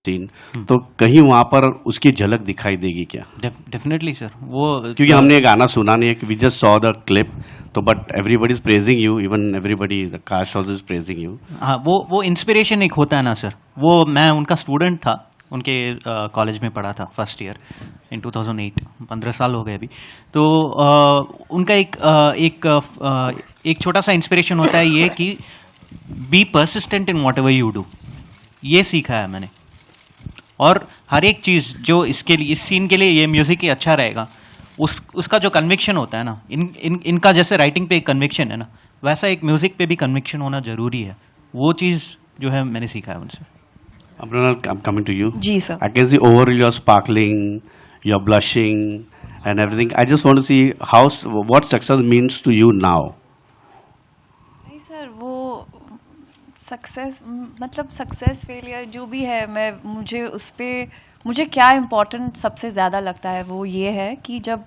Scene, तो कहीं वहाँ पर उसकी झलक दिखाई देगी क्या? डेफिनेटली सर, वो क्योंकि हमने गाना सुना नहीं है, we just saw the clip, तो but everybody is praising you, even everybody the cast also is praising you. हाँ, वो इंस्पिरेशन एक होता है ना सर. वो मैं उनका स्टूडेंट था, उनके कॉलेज में पढ़ा था फर्स्ट ईयर इन 2008. 15 साल हो गए अभी. तो उनका एक छोटा सा इंस्पिरेशन होता है ये कि be persistent in whatever you do. ये सीखा है मैंने. और हर एक चीज़ जो इसके लिए, इस सीन के लिए ये म्यूज़िक ही अच्छा रहेगा, उसका जो कन्विक्शन होता है ना, इनका जैसे राइटिंग पे एक कन्विक्शन है ना, वैसा एक म्यूज़िक पे भी कन्विक्शन होना ज़रूरी है. वो चीज़ जो है मैंने सीखा है उनसे. Mrunal, I'm coming to you. जी sir. I can see overall you're sparkling, you're blushing and everything. I just want to see what success means to you now. नहीं सर, वो सक्सेस मतलब सक्सेस फेलियर जो भी है, मुझे क्या important सबसे ज़्यादा लगता है वो ये है कि जब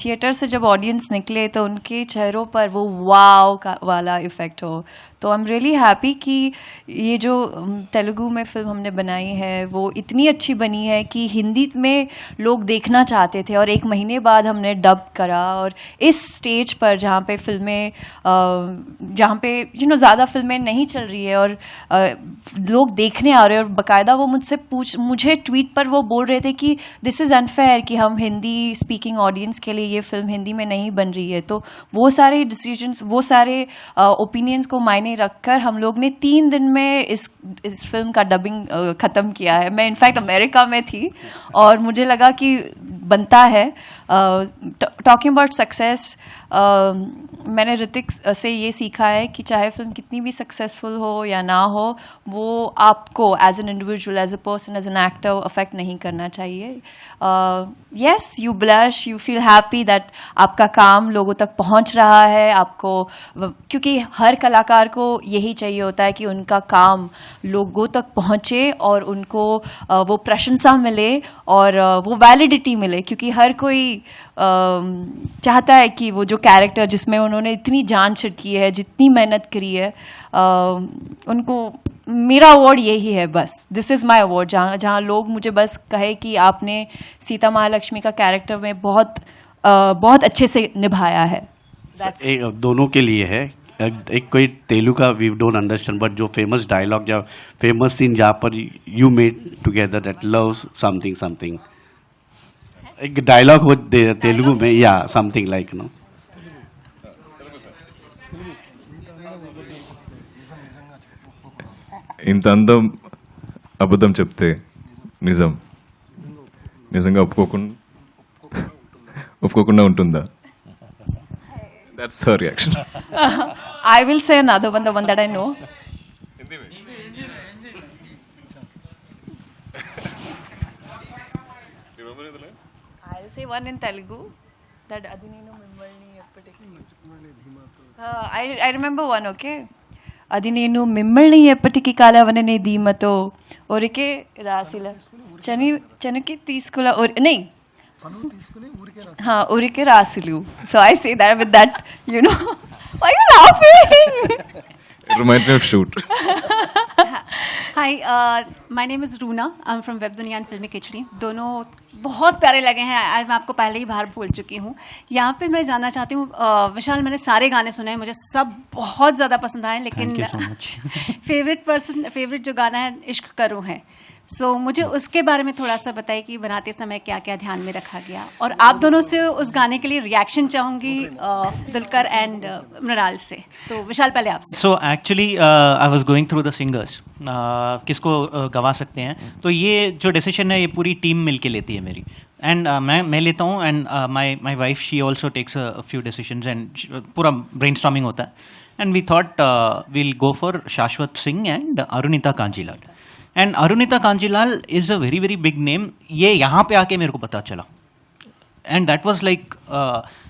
थिएटर से जब ऑडियंस निकले तो उनके चेहरों पर वो वाव का वाला इफ़ेक्ट हो. तो आई एम रियली हैप्पी कि ये जो तेलुगु में फिल्म हमने बनाई है वो इतनी अच्छी बनी है कि हिंदी में लोग देखना चाहते थे, और 1 महीने बाद हमने डब करा. और इस स्टेज पर जहाँ पे फिल्में जहाँ पे ज़्यादा फिल्में नहीं चल रही है और लोग देखने आ रहे हैं, और बाकायदा वो मुझे ट्वीट पर वो बोल रहे थे कि दिस इज़ अनफेयर कि हम हिंदी स्पीकिंग ऑडियंस के लिए ये फिल्म हिंदी में नहीं बन रही है. तो वो सारे डिसीजंस, वो सारे ओपिनियंस को मायने रखकर हम लोग ने 3 दिन में इस फिल्म का डबिंग ख़त्म किया है. मैं इनफैक्ट अमेरिका में थी और मुझे लगा कि बनता है. टॉकिंग अबाउट सक्सेस, मैंने ऋतिक से ये सीखा है कि चाहे फिल्म कितनी भी सक्सेसफुल हो या ना हो, वो आपको as an individual, as a person, as an actor affect नहीं करना चाहिए. Yes, you blush, you feel happy that आपका काम लोगों तक पहुंच रहा है आपको, क्योंकि हर कलाकार को यही चाहिए होता है कि उनका काम लोगों तक पहुंचे और उनको वो प्रशंसा मिले और वो वैलिडिटी मिले. क्योंकि हर कोई चाहता है कि वो जो कैरेक्टर जिसमें उन्होंने इतनी जान छिड़की है, जितनी मेहनत करी है, उनको मेरा अवार्ड यही है बस. दिस इज़ माई अवार्ड, जहाँ लोग मुझे बस कहे कि आपने सीता महालक्ष्मी का कैरेक्टर में बहुत अच्छे से निभाया है. दोनों के लिए है. एक कोई तेलुगु का वी डोंट अंडरस्टैंड, बट जो फेमस डायलॉग या फेमस सीन जहाँ पर you made together that love something something, एक डायलॉग हो तेलुगु में, या समथिंग लाइक नो. ఇంత అందం అబద్ధం చెప్తే నిజంగా ఒప్పుకోకుండా ఉంటుందా? That's her reaction. I will say another one, the one that I know. I'll say one in Telugu, that Adinenu Mimmalni eppatiki. I remember one, okay? Adinenu Mimmalni eppatiki kalavane ధీమతో ఒరికే రాసిల చనికి తీసుకుల नहीं, हाँ, ఊరికే రాసులు. So I say that with that, why are you laughing? It reminds me of Shoot. Hi, my name is Runa. I'm from Web Dunia and Filmi Khichdi. दोनों बहुत प्यारे लगे हैं. आज मैं आपको पहले ही बाहर बोल चुकी हूँ. यहाँ पे मैं जानना चाहती हूँ, विशाल, मैंने सारे गाने सुने हैं, मुझे सब बहुत ज़्यादा पसंद आए, लेकिन फेवरेट जो गाना है इश्क करूँ है. सो मुझे उसके बारे में थोड़ा सा बताइए कि बनाते समय क्या क्या ध्यान में रखा गया, और आप दोनों से उस गाने के लिए रिएक्शन चाहूँगी, दुलकर एंड मृणाल से. तो विशाल, पहले आपसे. So actually I was going through the singers, किसको गवा सकते हैं. तो ये जो डिसीजन है ये पूरी टीम मिल के लेती है मेरी, एंड मैं लेता हूँ, and my wife she also takes a few decisions, and पूरा ब्रेनस्टॉर्मिंग होता है. And we thought we'll go for Shashwat Singh and Arunita Kanjilal. And Arunita Kanjilal is a very very big name. ये यहाँ पे आके मेरे को पता चला, and that was like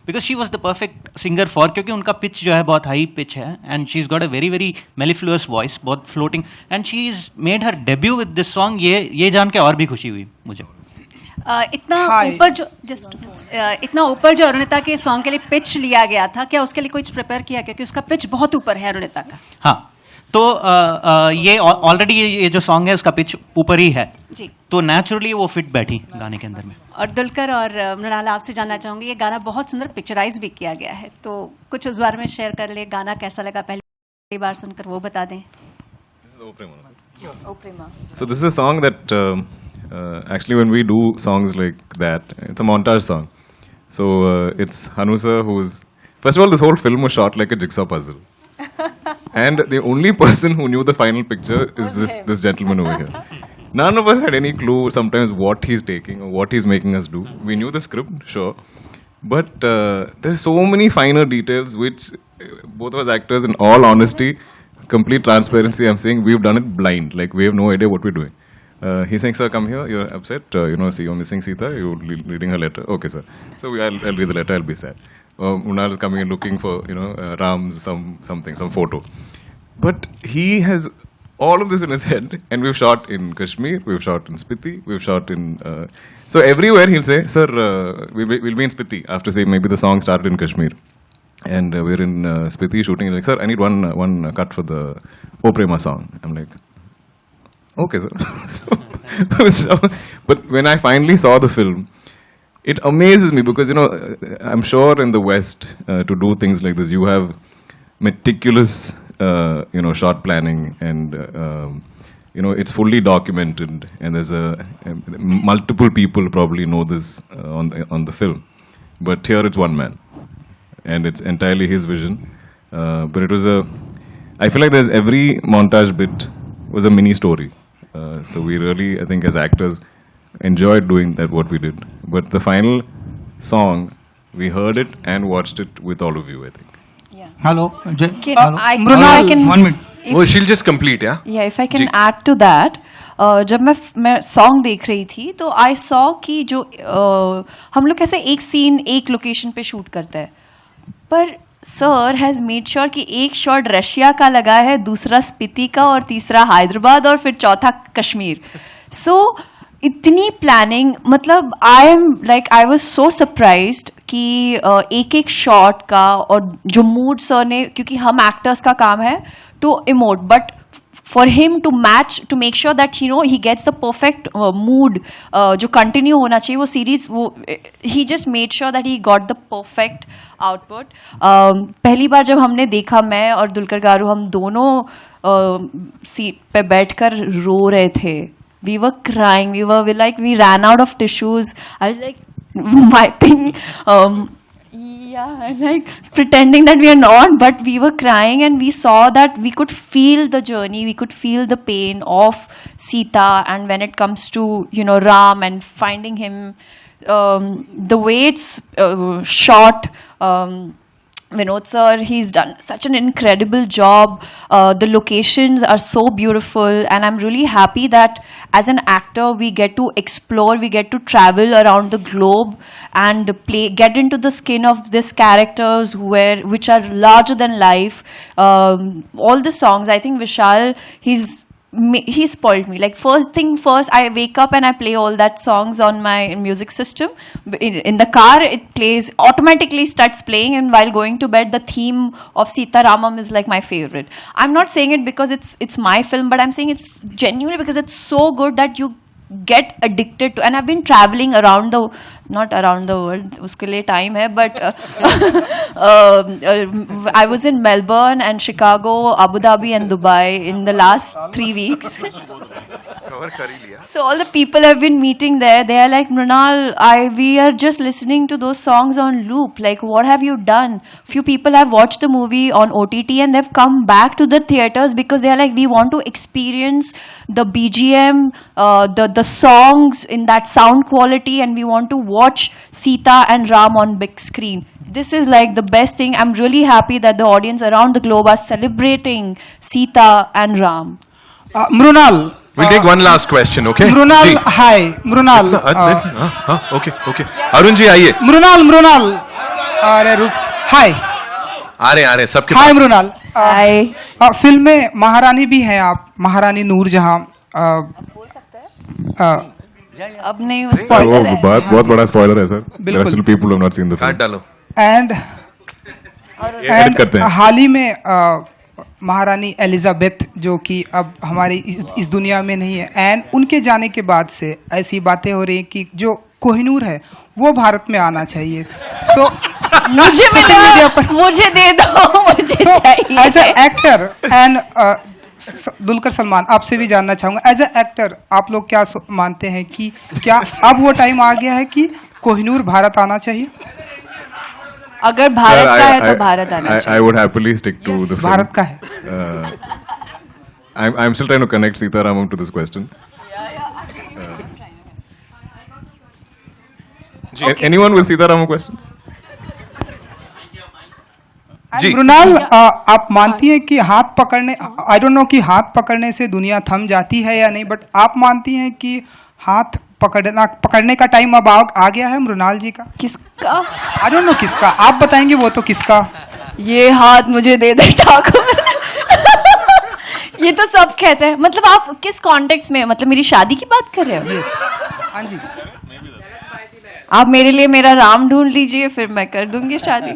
because she was the perfect singer for, क्योंकि उनका पिच जो है बहुत हाई पिच है, and she is got a very very मेलिफ्लुअस voice, बहुत floating, and she is made her debut with this song. ये जान के और भी खुशी हुई मुझे. इतना ऊपर जो अरुणिता के सॉन्ग के लिए पिच लिया गया था, क्या उसके लिए कुछ प्रिपेयर किया? क्योंकि उसका पिच बहुत ऊपर है अरुणिता का. हाँ, तो ये ऑलरेडी ये जो सॉन्ग है उसका पिच ऊपर ही है जी। तो नेचुरली वो फिट बैठी गाने के अंदर में। और दुलकर और मृणाल आपसे जानना चाहूँगी, ये गाना बहुत सुंदर पिक्चराइज भी किया गया है, तो कुछ उस बारे में शेयर कर ले, गाना कैसा लगा पहली बार सुनकर वो बता दें। So this is a song that actually when we do songs like that, it's a montage song. So it's Hanusa who's, first of all, this whole film was shot like a jigsaw puzzle. And the only person who knew the final picture is this gentleman over here. None of us had any clue sometimes what he's taking or what he's making us do. We knew the script, sure. But there's so many finer details which both of us actors, in all honesty, complete transparency, I'm saying we've done it blind. Like we have no idea what we're doing. He's saying, sir, come here, you're upset. See, you're missing Sita, you're reading her letter. Okay, sir. So I'll read the letter, I'll be sad. Mrunal is coming and looking for, Ram's something, some photo. But he has all of this in his head, and we've shot in Kashmir, we've shot in Spiti, we've shot in... so everywhere he'll say, sir, we'll be in Spiti, after say maybe the song started in Kashmir. And we're in Spiti shooting. He's like, sir, I need one cut for the O Prema song. I'm like, okay, sir. so, but when I finally saw the film, it amazes me because, I'm sure in the West, to do things like this, you have meticulous, shot planning and, it's fully documented and there's multiple people probably know this on the film. But here it's one man. And it's entirely his vision. But it was I feel like there's every montage bit was a mini story. So we really, I think as actors, enjoyed doing what we did. But the final song, we heard it and watched it with all of you, I think. Yeah. Hello. Hello. I Mrunal, can, 1 minute. Oh, she'll just complete, yeah? Yeah, if I can add to that, जब मैं song देख रही थी तो I saw कि जो हम लोग कैसे एक सीन एक लोकेशन पे शूट करते हैं, पर सर हैज़ मेड श्योर कि एक शॉट रशिया का लगा है, दूसरा स्पीति का और तीसरा हैदराबाद और फिर चौथा कश्मीर. सो इतनी प्लानिंग, मतलब आई वाज सो सरप्राइज्ड कि एक एक शॉट का और जो मूड सर ने, क्योंकि हम एक्टर्स का काम है to emote, but for him to match, to make sure that he gets the perfect mood जो continue होना चाहिए वो series, he just made sure that he got the perfect output. पहली बार जब हमने देखा, मैं और दुलकर गारू हम दोनों सीट पे बैठकर रो रहे थे. We were crying, we ran out of tissues. I was like wiping and like pretending that we are not, but we were crying and we saw that we could feel the journey, we could feel the pain of Sita, and when it comes to Ram and finding him, the way it's shot, Vinod sir, he's done such an incredible job. The locations are so beautiful, and I'm really happy that as an actor we get to explore, we get to travel around the globe and get into the skin of these characters which are larger than life. All the songs, I think Vishal, he spoiled me. Like first thing first, I wake up and I play all that songs on my music system. In the car, it plays, automatically starts playing, and while going to bed, the theme of Sita Ramam is like my favorite. I'm not saying it because it's my film, but I'm saying it's genuinely because it's so good that you get addicted to. And I've been traveling not around the world, uske liye time hai, but I was in Melbourne and Chicago, Abu Dhabi and Dubai in the last 3 weeks. So all the people I've been meeting there, they are like, Mrunal, we are just listening to those songs on loop. Like, what have you done? Few people have watched the movie on OTT and they've come back to the theaters because they are like, we want to experience the BGM, the songs in that sound quality, and we want to watch Sita and Ram on big screen. This is like the best thing. I'm really happy that the audience around the globe are celebrating Sita and Ram. Mrunal. We'll take one last question, okay? Mrunal, hi. Mrunal. Okay. Arun ji, आइए. Mrunal. अरे रुक. Hi. आ रहे सबके Hi पास. Mrunal. Hi. Film में महारानी भी हैं आप, महारानी नूरजहां. अब नहीं, वो स्पॉइलर है. बहुत बड़ा स्पॉइलर है सर. बिल्कुल. There are still people who have not seen the film. काट डालो. And edit करते हैं. हाल ही में महारानी एलिजाबेथ जो कि अब हमारी इस दुनिया में नहीं है, एंड उनके जाने के बाद से ऐसी बातें हो रही हैं कि जो कोहिनूर है वो भारत में आना चाहिए. सो मुझे मिला, मुझे दे दो, मुझे चाहिए. As a actor and Dulquer Salmaan, आपसे भी जानना चाहूंगा, एज ए एक्टर आप लोग क्या मानते हैं कि क्या अब वो टाइम आ गया है कि कोहिनूर भारत आना चाहिए? अगर भारत का है तो भारत आना चाहिए. I would happily stick to the film. Bharat का है. I'm still trying to connect Sita Ramam to this question. Anyone with Sita Ramam questions? जी. मृणाल, आप मानती हैं कि हाथ पकड़ने, आई डोंट नो कि हाथ पकड़ने से दुनिया थम जाती है या नहीं, बट आप मानती हैं कि हाथ पकड़ने का टाइम अब आ गया है मृणाल जी का? किसका? आई डोंट नो किसका, आप बताएंगे वो तो किसका. ये हाथ मुझे दे दे ठाकुर. ये तो सब कहते हैं. मतलब आप किस कॉन्टेक्स्ट में, मतलब मेरी शादी की बात कर रहे हो? हाँ जी. आप मेरे लिए मेरा राम ढूंढ लीजिए, फिर मैं कर दूंगी शादी.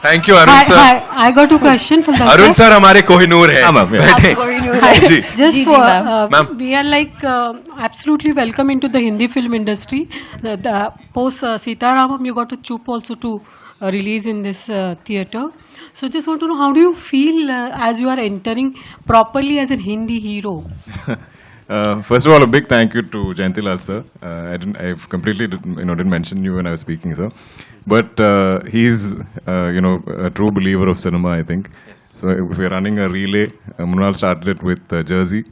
Thank you Arun sir. I got a question for that. Arun sir हमारे कोहिनूर है. हाँ, मैम. आप कोई नहीं हो. जी. Just ji, for Ma'am. we are like absolutely welcome into the Hindi film industry. The post Sita Ramam, you got a chup also to release in this theater. So just want to know, how do you feel as you are entering properly as a Hindi hero? First of all, a big thank you to Jayantilal sir. I've completely didn't mention you when I was speaking, sir. But he's a true believer of cinema, I think. Yes. So if we're running a relay, Mrunal started it with Jersey,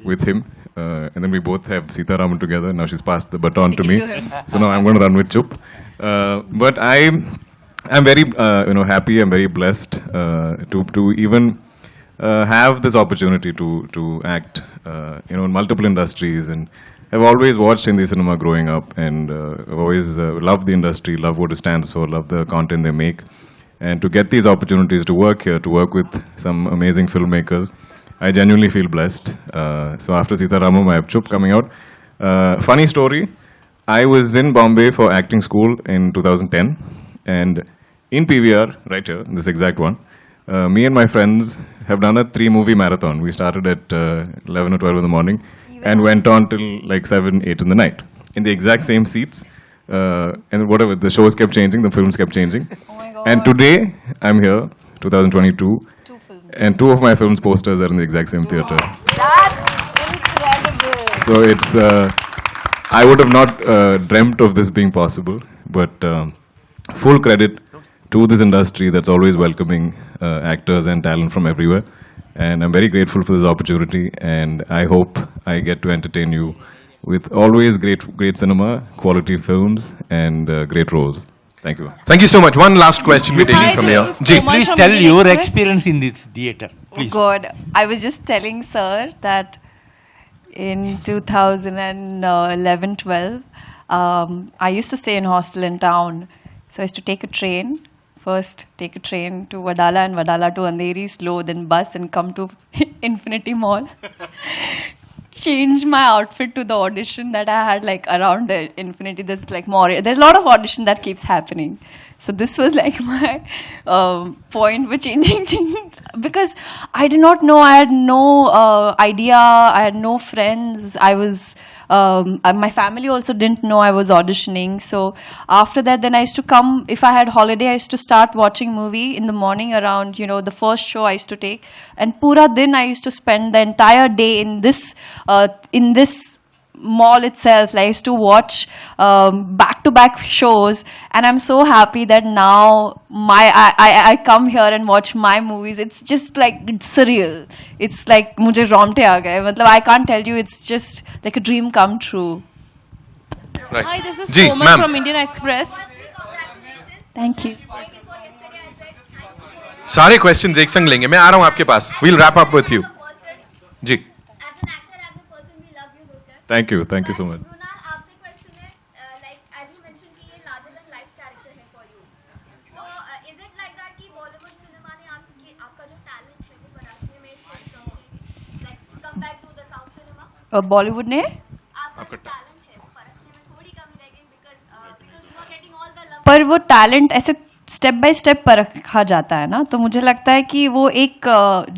with him, and then we both have Sita Raman together. Now she's passed the baton to me. So now I'm going to run with Chup. But I'm very happy. I'm very blessed to even have this opportunity to act in multiple industries, and I've always watched Hindi cinema growing up, and I've always loved the industry, love what it stands for, love the content they make, and to get these opportunities to work here, to work with some amazing filmmakers, I genuinely feel blessed. So after Sita Ramam, I have Chup coming out. Funny story, I was in Bombay for acting school in 2010, and in PVR, right here, this exact one, me and my friends have done a 3-movie marathon. We started at 11 or 12 in the morning and went on till like 7, 8 in the night in the exact same seats. And whatever, the shows kept changing, the films kept changing. Oh my God. And today, I'm here, 2022, and 2 of my films' posters are in the exact same theater. That's incredible. So it's, I would have not dreamt of this being possible, but full credit to this industry that's always welcoming actors and talent from everywhere. And I'm very grateful for this opportunity, and I hope I get to entertain you with always great cinema, quality films, and great roles. Thank you. Thank you so much. One last question we're taking from here. Ji. Please tell your experience in this theater. Please. Oh God, I was just telling sir that in 2011-12, I used to stay in hostel in town. So I used to take a train. First, take a train to Vadala and Vadala to Andheri, slow, then bus and come to Infinity Mall. Change my outfit to the audition that I had like around the Infinity. There's like more. There's a lot of audition that keeps happening. So this was like my point for changing things because I did not know. I had no idea. I had no friends. I was. My family also didn't know I was auditioning. So after that, then I used to come. If I had holiday, I used to start watching movie in the morning around, the first show I used to take. And pura din I used to spend the entire day in this mall itself. I used to watch back-to-back shows, and I'm so happy that now I come here and watch my movies. It's just like it's surreal. It's like मुझे रोंगटे आ गए. मतलब I can't tell you. It's just like a dream come true. Right. Hi, this is Ji, Salman ma'am. from Indian Express. Thank you. सारे questions एक संग लेंगे. मैं आ रहा हूं आपके पास. We'll wrap up with you. Ji. Thank you so much. Mrunal, आपसे question है, like as you mentioned कि ये larger than life character है for you. So is it like that कि Bollywood cinema ने आपका जो talent है वो बनाने में like compared to the South cinema? Bollywood ने आपका जो talent है वो परखने में थोड़ी कमी रह गई because you are getting all the love. पर वो talent ऐसे स्टेप बाय स्टेप परखा जाता है ना, तो मुझे लगता है कि वो एक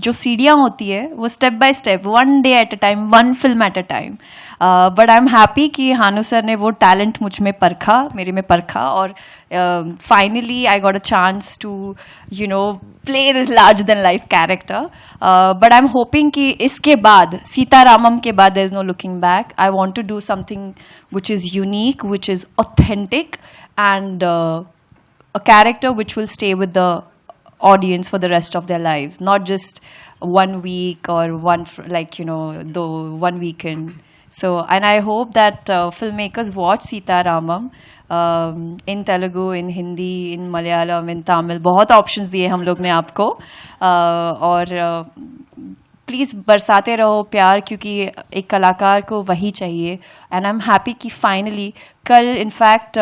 जो सीढ़ियाँ होती है वो step by step, one day at a time, one film at a time. But I am happy कि हानू सर ने वो टैलेंट मुझ में परखा, मेरे में परखा, और finally I got a chance to play this large than life character. But I am hoping कि इसके बाद, सीता रामम के बाद, there is no looking back. I want to do something which is unique, which is authentic, and a character which will stay with the audience for the rest of their lives, not just 1 week or the 1 weekend. So, and I hope that filmmakers watch Sita Ramam in Telugu, in Hindi, in Malayalam, in Tamil. बहुत options दिए हम लोग ने आपको, और please बरसाते रहो प्यार, क्योंकि एक कलाकार को वही चाहिए. एंड आई एम हैप्पी कि फाइनली कल इनफैक्ट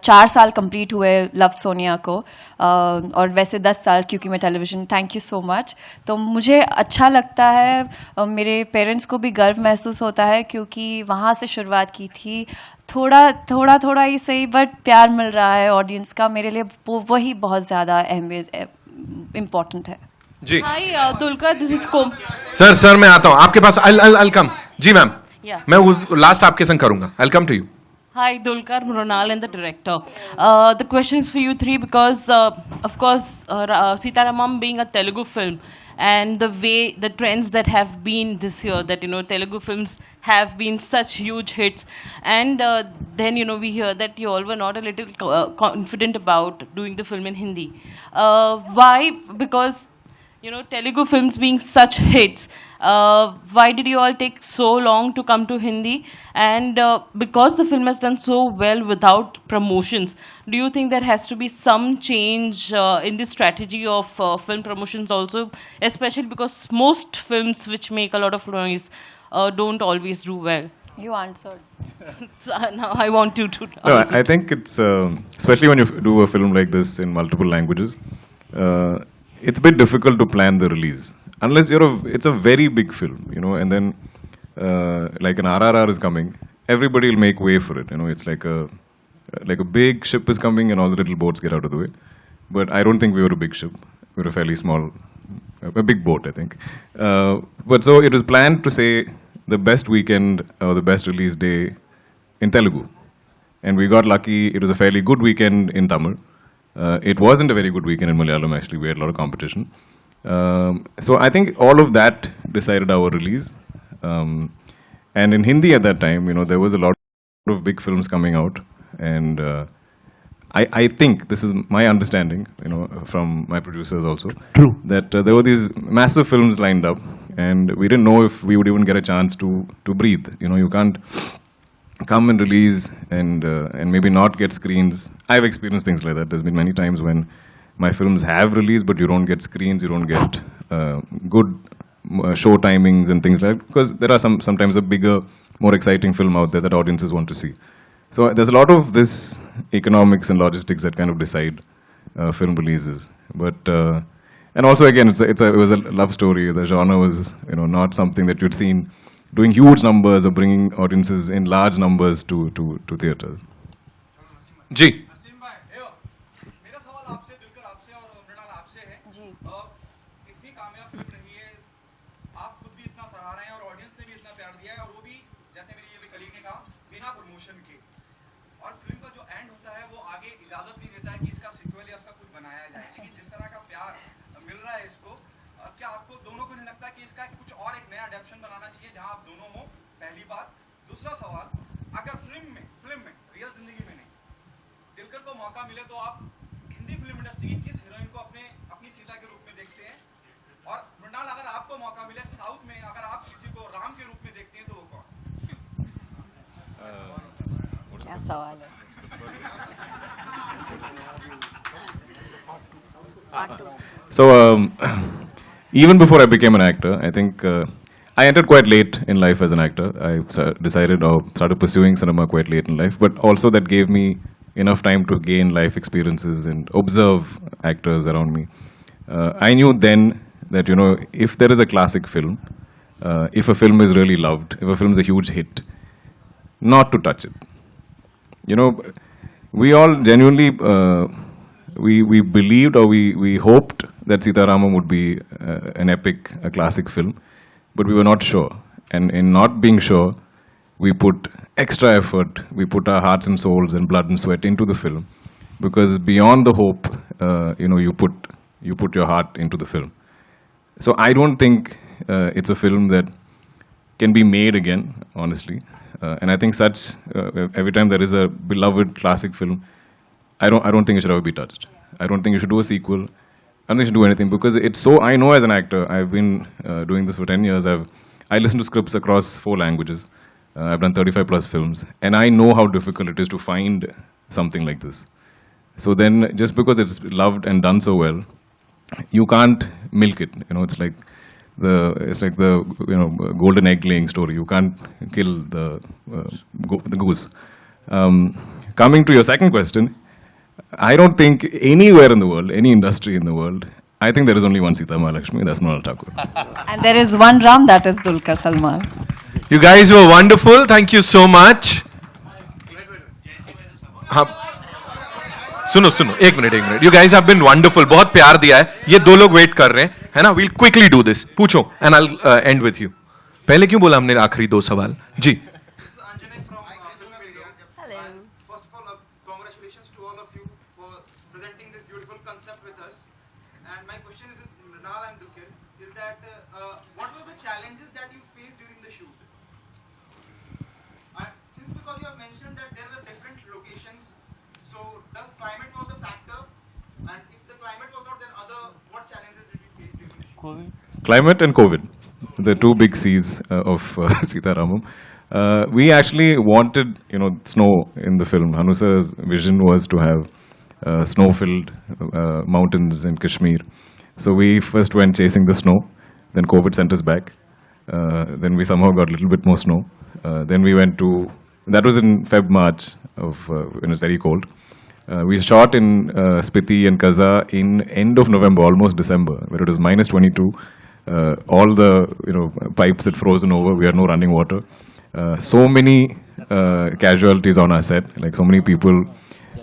4 साल कंप्लीट हुए लव सोनिया को, और वैसे 10 साल क्योंकि मैं television. Thank you so much. तो मुझे अच्छा लगता है, मेरे पेरेंट्स को भी गर्व महसूस होता है, क्योंकि वहाँ से शुरुआत की थी. थोड़ा ही सही, बट प्यार मिल रहा है ऑडियंस का. मेरे लिए वही बहुत ज़्यादा अहमियत इम्पॉर्टेंट है. जी. Hi, Dulquer, this is Kom. Sir मैं आता हूँ आपके पास. I'll come. जी मैम. Yeah. मैं लास्ट आपके संग करूंगा. I'll come to you. Hi, Dulquer, Mrunal, and the director. The question is for you three because, of course, Sita Ramam being a Telugu film, and the way the trends that have been this year, that Telugu films have been such huge hits, and then we hear that you all were not a little confident about doing the film in Hindi. Why? Because Telugu films being such hits, why did you all take so long to come to Hindi? And because the film has done so well without promotions, do you think there has to be some change in the strategy of film promotions also, especially because most films which make a lot of noise don't always do well? You answered. So, now I want you to No, answer. I think it's, especially when you do a film like this in multiple languages, it's a bit difficult to plan the release. Unless it's a very big film, and then like an RRR is coming, everybody will make way for it. It's like a big ship is coming and all the little boats get out of the way. But I don't think we were a big ship. We were a fairly small, a big boat, I think. But so it was planned to say the best weekend or the best release day in Telugu. And we got lucky. It was a fairly good weekend in Tamil. It wasn't a very good weekend in Malayalam, actually. We had a lot of competition. So I think all of that decided our release. And in Hindi at that time, there was a lot of big films coming out. And I think, this is my understanding, from my producers also. True. That there were these massive films lined up. And we didn't know if we would even get a chance to breathe. You can't come and release and maybe not get screens. I've experienced things like that. There's been many times when my films have released, but you don't get screens, you don't get good show timings and things like that, because there are sometimes a bigger, more exciting film out there that audiences want to see. So there's a lot of this economics and logistics that kind of decide film releases. But and also again, it was a love story. The genre was not something that you'd seen doing huge numbers or bringing audiences in large numbers to theaters. जी. मेरा सवाल आपसे, दुलकर आपसे और मृणाल आपसे है. जी. इतनी कामयाब film रही है, आप खुद भी इतना सराह रहे हैं और ऑडियंस ने भी इतना प्यार दिया है, और वो भी जैसे मेरी ये कलीग ने कहा, बिना प्रमोशन के. और फिल्म का जो एंड होता है वो आगे इजाजत नहीं देता है कि इसका सीक्वल या इसका कुछ बनाया जाए. लेकिन जिस तरह का प्यार मिल रहा है इसको, क्या आपको दोनों को नहीं लगता कि इसका कुछ और एक नया अडेप्शन बनाना चाहिए जहां आप दोनों हो? पहली बात. दूसरा सवाल, अगर फिल्म में रियल जिंदगी में नहीं, दिलकर को मौका मिले तो आप हिंदी फिल्म इंडस्ट्री की किस हीरोइन को अपनी सीता के रूप में देखते हैं? और मृणाल, अगर आपको मौका मिले साउथ में, अगर आप किसी को राम के रूप में देखते हैं तो वो कौन? क्या सवाल है? So even before I became an actor, I think I entered quite late in life as an actor. I decided or started pursuing cinema quite late in life, but also that gave me enough time to gain life experiences and observe actors around me. I knew then that if there is a classic film, if a film is really loved, if a film is a huge hit, not to touch it. We all genuinely we believed or we hoped that Sita Ramam would be an epic, a classic film, but we were not sure. And in not being sure, we put extra effort, we put our hearts and souls and blood and sweat into the film, because beyond the hope, you put your heart into the film. So I don't think it's a film that can be made again, honestly. And I think every time there is a beloved classic film, I don't think it should ever be touched. I don't think you should do a sequel. I don't think you should do anything, because it's so. I know as an actor, I've been doing this for 10 years. I listen to scripts across 4 languages. I've done 35 plus films, and I know how difficult it is to find something like this. So then, just because it's loved and done so well, you can't milk it. It's like the golden egg laying story. You can't kill the goose. Coming to your second question, I don't think anywhere in the world, any industry in the world, I think there is only one Sita Mahalakshmi, that's Mrunal Thakur. And there is one Ram, that is Dulquer Salman. You guys were wonderful. Thank you so much. हाँ सुनो एक minute You guys have been wonderful. बहुत प्यार दिया है. ये 2 लोग wait कर रहे हैं, है ना? We'll quickly do this. पूछो and I'll end with you. पहले क्यों बोला हमने आखिरी 2 सवाल? जी. Presenting this beautiful concept with us, and my question is with Mrunal and Dulquer, is that what were the challenges that you faced during the shoot? Since because you have mentioned that there were different locations, so does climate was a factor? And if the climate was not, then what challenges did you face during the shoot? Climate and COVID, the 2 big C's of Sita Ramam. We actually wanted, snow in the film. Hanusa's vision was to have snow-filled mountains in Kashmir. So we first went chasing the snow, then COVID sent us back. Then we somehow got a little bit more snow. Then we went to, that was in March, when it was very cold. We shot in Spiti and Kaza in end of November, almost December, where it was minus 22. All the pipes had frozen over, we had no running water. So many casualties on our set, like so many people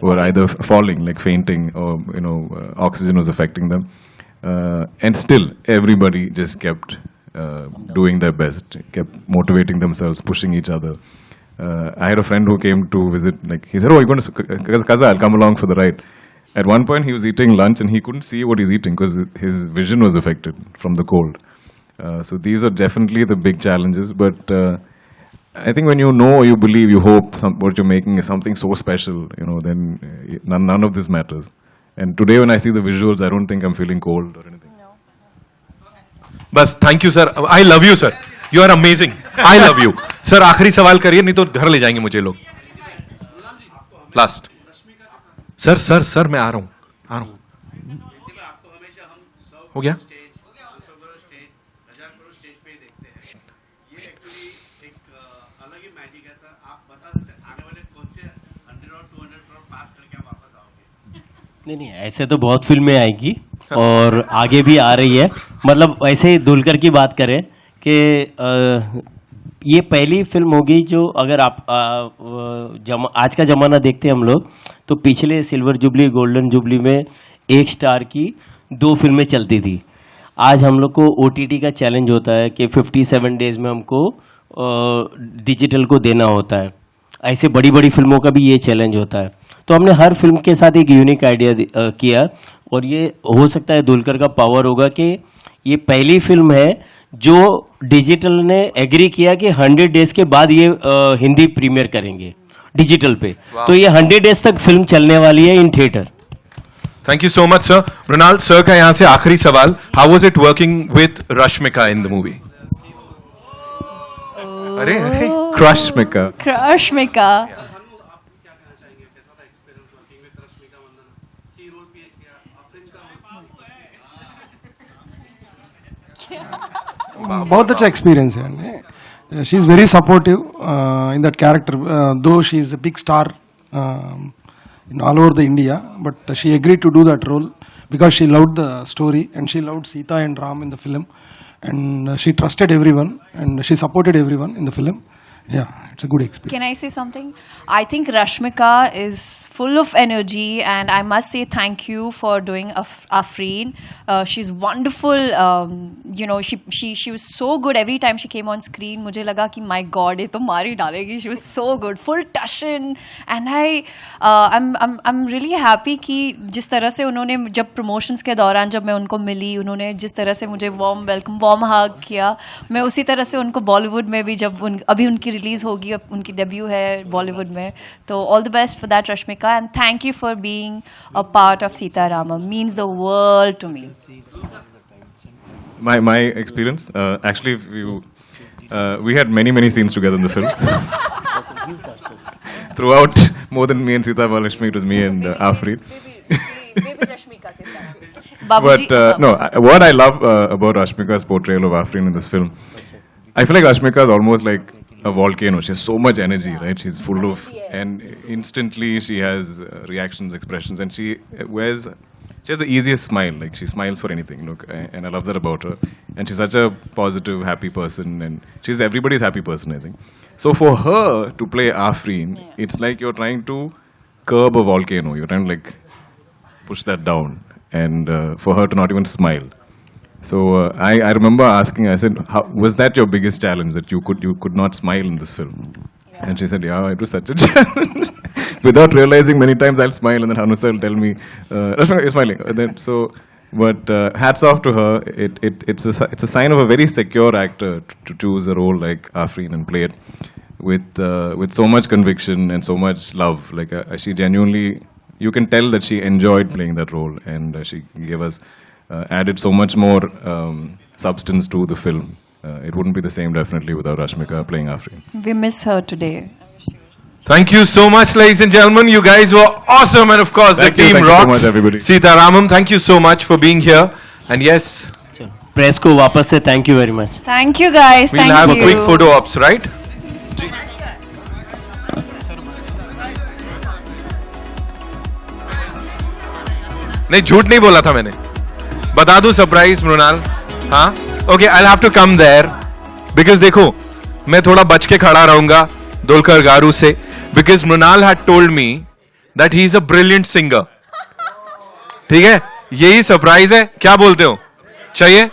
were either falling, like fainting, or oxygen was affecting them. And still, everybody just kept doing their best, kept motivating themselves, pushing each other. I had a friend who came to visit, he said, "Oh, you're going to Kaza, I'll come along for the ride." At one point, he was eating lunch and he couldn't see what he's eating because his vision was affected from the cold. So these are definitely the big challenges, but I think when you know, you believe, you hope what you're making is something so special, then none of this matters. And today when I see the visuals, I don't think I'm feeling cold or anything. No. बस thank you sir. I love you sir. You are amazing. I love you. Sir आखिरी सवाल करिए नहीं तो घर ले जाएंगे मुझे लोग. Last. सर मैं आ रहा हूँ. हो गया? नहीं ऐसे तो बहुत फिल्में आएगी और आगे भी आ रही है. मतलब ऐसे दुलकर की बात करें कि ये पहली फिल्म होगी जो अगर आप आज का ज़माना देखते हैं हम लोग तो पिछले सिल्वर जुबली गोल्डन जुबली में 1 स्टार की 2 फिल्में चलती थी. आज हम लोग को OTT का चैलेंज होता है कि 57 डेज़ में हमको डिजिटल को देना होता है. ऐसे बड़ी बड़ी फिल्मों का भी ये चैलेंज होता है. तो हमने हर फिल्म के साथ एक यूनिक आइडिया किया और ये हो सकता है दुलकर का पावर होगा कि ये पहली फिल्म है जो डिजिटल ने एग्री किया कि 100 डेज के बाद ये हिंदी प्रीमियर करेंगे डिजिटल पे. तो ये 100 डेज तक फिल्म चलने वाली है in theatre. Thank you so much sir. Mrunal sir का यहाँ से आखिरी सवाल. How was it working with Rashmika in the movie? अरे Rashmika. बहुत अच्छा एक्सपीरियंस है. She is very supportive in that character though she is a big star in all over the India, but she agreed to do that role because she loved the story and she loved Sita and Ram in the film, and she trusted everyone and she supported everyone in the film, Yeah, it's a good experience. Can I say something? I think Rashmika is full of energy, and I must say thank you for doing Afreen. She's wonderful. You know, she was so good every time she came on screen. मुझे लगा कि my God, ये तो मार ही डालेगी. She was so good, full Tushin, and I'm really happy कि जिस तरह से उन्होंने जब promotions के दौरान जब मैं उनको मिली, उन्होंने जिस तरह से मुझे warm welcome, warm hug किया, मैं उसी तरह से उनको Bollywood में भी जब अभी उनकी रिलीज होगी, उनकी डेब्यू है बॉलीवुड में, तो all the best for that Rashmika, and thank you for being a part of Sita Ramam. Means the world to me. My experience, actually, we had many scenes together in the film. Throughout, more than me and Sita Balashmi, it was me and Afreen. Maybe Rashmika से Babuji. But no, what I love about Rashmika's portrayal of Afreen in this film, I feel like Rashmika is almost like a volcano. She has so much energy, right? She's full of, and instantly she has reactions, expressions, and she has the easiest smile. Like she smiles for anything. Look, and I love that about her. And she's such a positive, happy person, and she's everybody's happy person, I think. So for her to play Afreen, it's like you're trying to curb a volcano. You're trying to like push that down, and for her to not even smile. So I remember asking, I said, was that your biggest challenge, that you could not smile in this film? Yeah. And she said, yeah, it was such a challenge. Without realizing, many times I'll smile and then Hanusa will tell me, Rashmika, you're smiling. And then, but hats off to her. It's a sign of a very secure actor to choose a role like Afreen and play it with so much conviction and so much love. Like she genuinely, you can tell that she enjoyed playing that role, and she gave us, added so much more substance to the film. It wouldn't be the same definitely without Rashmika playing Afreen. We miss her today. Thank you so much, ladies and gentlemen. You guys were awesome, and of course the team thank rocks. You so much, everybody. Sita Ramam, thank you so much for being here. And yes, press को वापस से thank you very much. Thank you guys. we'll Thank have you. a quick photo ops, right? नहीं, झूठ नहीं बोला था मैंने. बता दूं सरप्राइज मृणाल. हाँ, okay, I have to come there because देखो मैं थोड़ा बच के खड़ा रहूंगा दुलकर गारू से, because Mrinal had told me that he is a brilliant singer. ठीक है, यही सरप्राइज है. क्या बोलते हो, चाहिए?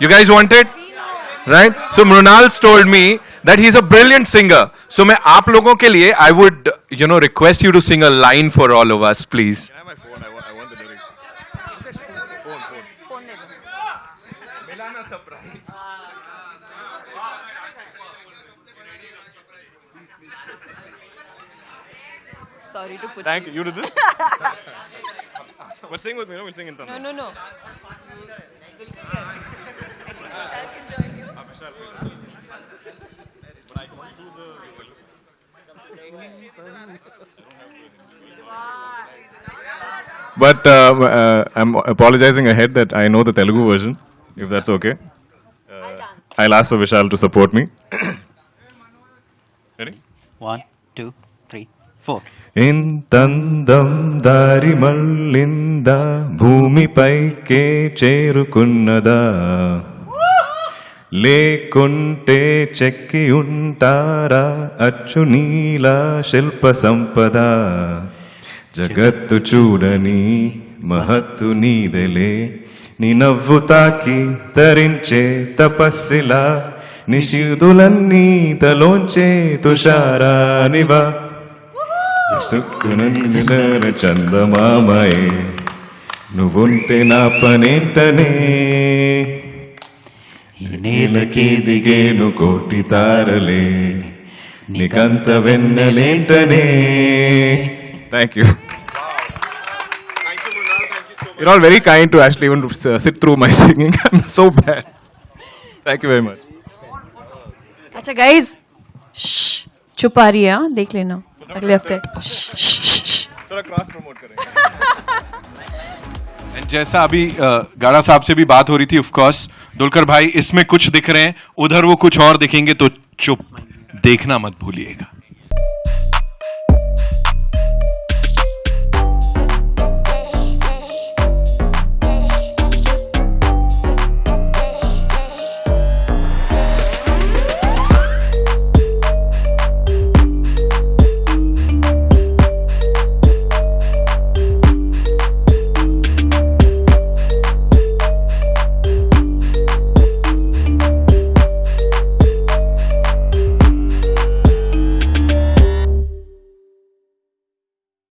You guys want it, right? So Mrinal told me that he is a brilliant singer. सो मैं आप लोगों के लिए I would request you to sing a line for all of us, please. Sorry to put Thank you. You do this? But sing with me, no? We'll sing in Tamil. No. I think Vishal can join you. Vishal. But I can only do the... But I'm apologizing ahead that I know the Telugu version, if that's okay. I'll ask for Vishal to support me. Ready? 1, 2, 3, 4. ఇంతందం దారి మళ్ళింద భూమిపైకే చేరుకున్నదా, లేకుంటే చెక్కి ఉంటారా అచ్చు నీల శిల్ప సంపద, జగత్తు చూడని మహత్తు నీదెలే, నీ నవ్వు తాకి తరించే తపస్సిలా, నిషిదులన్నీ తలోంచే తుషారానివా, సుక్కునందిన చందమామయే నువ్వుంటే నా పనేంటనే, నేలకే దిగేను కోటి తారలే నీకంత వెన్నెలేంటనే. Thank you. You're all very kind to actually even sit through my singing. I'm so bad. Thank you very much. अच्छा गाइज, चुप आ रही है. हाँ, देख लेना अगले हफ्ते. थोड़ा क्रॉस प्रमोट करेंगे. And जैसा अभी गाड़ा साहब से भी बात हो रही थी, ऑफ कोर्स दुलकर भाई इसमें कुछ दिख रहे हैं, उधर वो कुछ और दिखेंगे, तो चुप, देखना मत भूलिएगा.